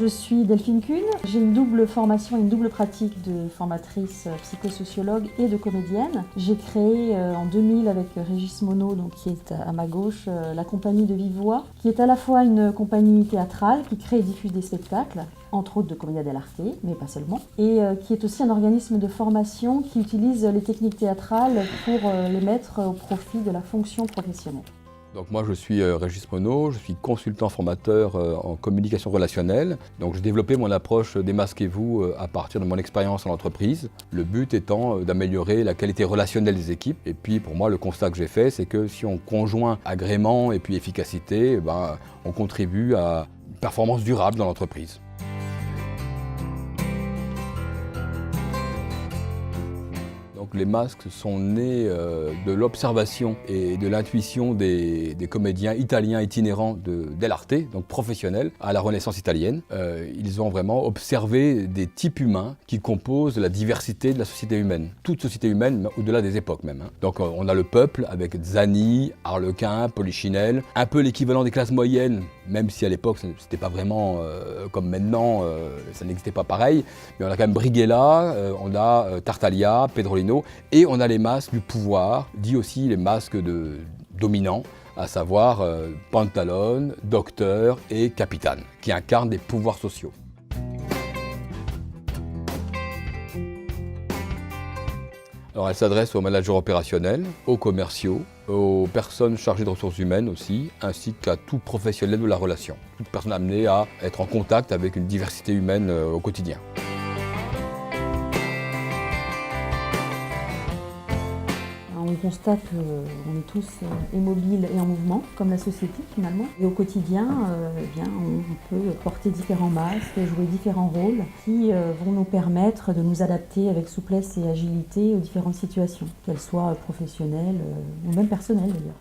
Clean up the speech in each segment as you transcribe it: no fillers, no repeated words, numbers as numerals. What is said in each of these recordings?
Je suis Delphine Kuhn, j'ai une double formation et une double pratique de formatrice psychosociologue et de comédienne. J'ai créé en 2000 avec Régis Monod, donc, qui est à ma gauche, la compagnie de Vive Voix, qui est à la fois une compagnie théâtrale qui crée et diffuse des spectacles, entre autres de Commedia dell'arte, mais pas seulement, et qui est aussi un organisme de formation qui utilise les techniques théâtrales pour les mettre au profit de la fonction professionnelle. Donc moi je suis Régis Monod, je suis consultant formateur en communication relationnelle. Donc j'ai développé mon approche des Masquez-vous à partir de mon expérience en entreprise. Le but étant d'améliorer la qualité relationnelle des équipes. Et puis pour moi le constat que j'ai fait, c'est que si on conjoint agrément et puis efficacité, on contribue à une performance durable dans l'entreprise. Donc les masques sont nés de l'observation et de l'intuition des comédiens italiens itinérants dell'arte, donc professionnels, à la Renaissance italienne. Ils ont vraiment observé des types humains qui composent la diversité de la société humaine. Toute société humaine, au-delà des époques même. Donc on a le peuple avec Zani, Arlequin, Polichinelle, un peu l'équivalent des classes moyennes, même si à l'époque c'était pas vraiment comme maintenant, ça n'existait pas pareil. Mais on a quand même Brighella, on a Tartaglia, Pedrolino, et on a les masques du pouvoir, dit aussi les masques dominants, à savoir Pantalone, Docteur et Capitane, qui incarnent des pouvoirs sociaux. Alors elle s'adresse aux managers opérationnels, aux commerciaux, aux personnes chargées de ressources humaines aussi, ainsi qu'à tout professionnel de la relation. Toute personne amenée à être en contact avec une diversité humaine au quotidien. On constate qu'on est tous immobiles et en mouvement, comme la société finalement. Et au quotidien, on peut porter différents masques, jouer différents rôles qui vont nous permettre de nous adapter avec souplesse et agilité aux différentes situations, qu'elles soient professionnelles ou même personnelles d'ailleurs.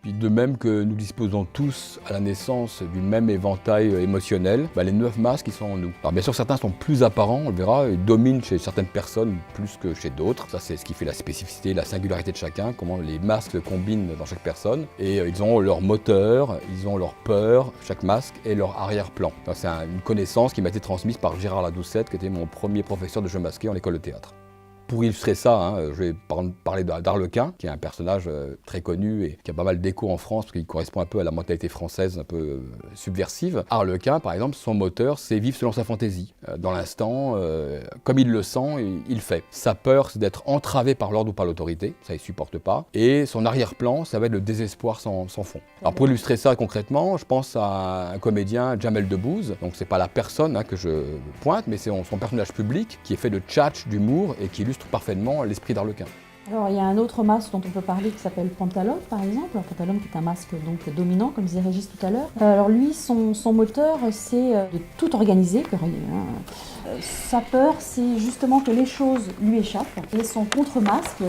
Puis de même que nous disposons tous à la naissance du même éventail émotionnel, les 9 masques ils sont en nous. Alors bien sûr certains sont plus apparents, on le verra, ils dominent chez certaines personnes plus que chez d'autres. Ça c'est ce qui fait la spécificité, la singularité de chacun, comment les masques se combinent dans chaque personne. Et ils ont leur moteur, ils ont leur peur, chaque masque, et leur arrière-plan. C'est une connaissance qui m'a été transmise par Gérard Ladoucette, qui était mon premier professeur de jeu masqué en école de théâtre. Pour illustrer ça, je vais parler d'Arlequin, qui est un personnage très connu et qui a pas mal d'écho en France, parce qu'il correspond un peu à la mentalité française un peu subversive. Arlequin, par exemple, son moteur, c'est vivre selon sa fantaisie. Dans l'instant, comme il le sent, il fait. Sa peur, c'est d'être entravé par l'ordre ou par l'autorité, ça il supporte pas. Et son arrière-plan, ça va être le désespoir sans fond. Alors pour illustrer ça concrètement, je pense à un comédien, Jamel Debbouze. Donc c'est pas la personne que je pointe, mais c'est son personnage public qui est fait de tchatch, d'humour et qui illustre parfaitement l'esprit d'Arlequin. Alors il y a un autre masque dont on peut parler qui s'appelle Pantalone par exemple. Pantalone qui est un masque donc dominant comme disait Régis tout à l'heure. Alors lui son moteur c'est de tout organiser. Sa peur c'est justement que les choses lui échappent et son contre-masque,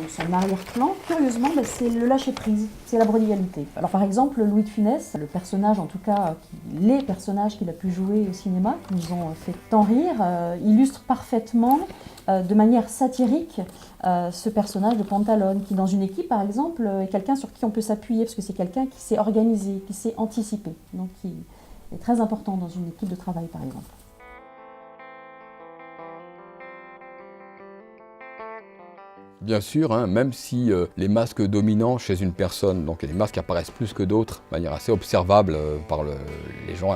son arrière-plan, curieusement c'est le lâcher-prise, c'est la prodigalité. Alors par exemple Louis de Funès, le personnage en tout cas, les personnages qu'il a pu jouer au cinéma, qui nous ont fait tant rire, illustrent parfaitement de manière satirique ce personnage de Pantalone, qui dans une équipe par exemple est quelqu'un sur qui on peut s'appuyer, parce que c'est quelqu'un qui sait organiser, qui sait anticiper, donc qui est très important dans une équipe de travail par exemple. Bien sûr, même si les masques dominants chez une personne, donc les masques apparaissent plus que d'autres, de manière assez observable par les gens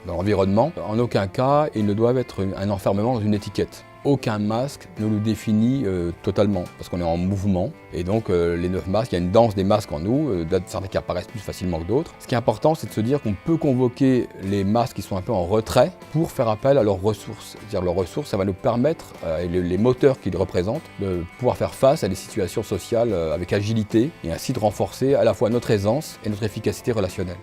dans l'environnement, en aucun cas ils ne doivent être un enfermement dans une étiquette. Aucun masque ne nous définit totalement, parce qu'on est en mouvement. Et donc les 9 masques, il y a une danse des masques en nous, certains qui apparaissent plus facilement que d'autres. Ce qui est important, c'est de se dire qu'on peut convoquer les masques qui sont un peu en retrait pour faire appel à leurs ressources. C'est-à-dire leurs ressources, ça va nous permettre, et les moteurs qu'ils représentent, de pouvoir faire face à des situations sociales avec agilité et ainsi de renforcer à la fois notre aisance et notre efficacité relationnelle.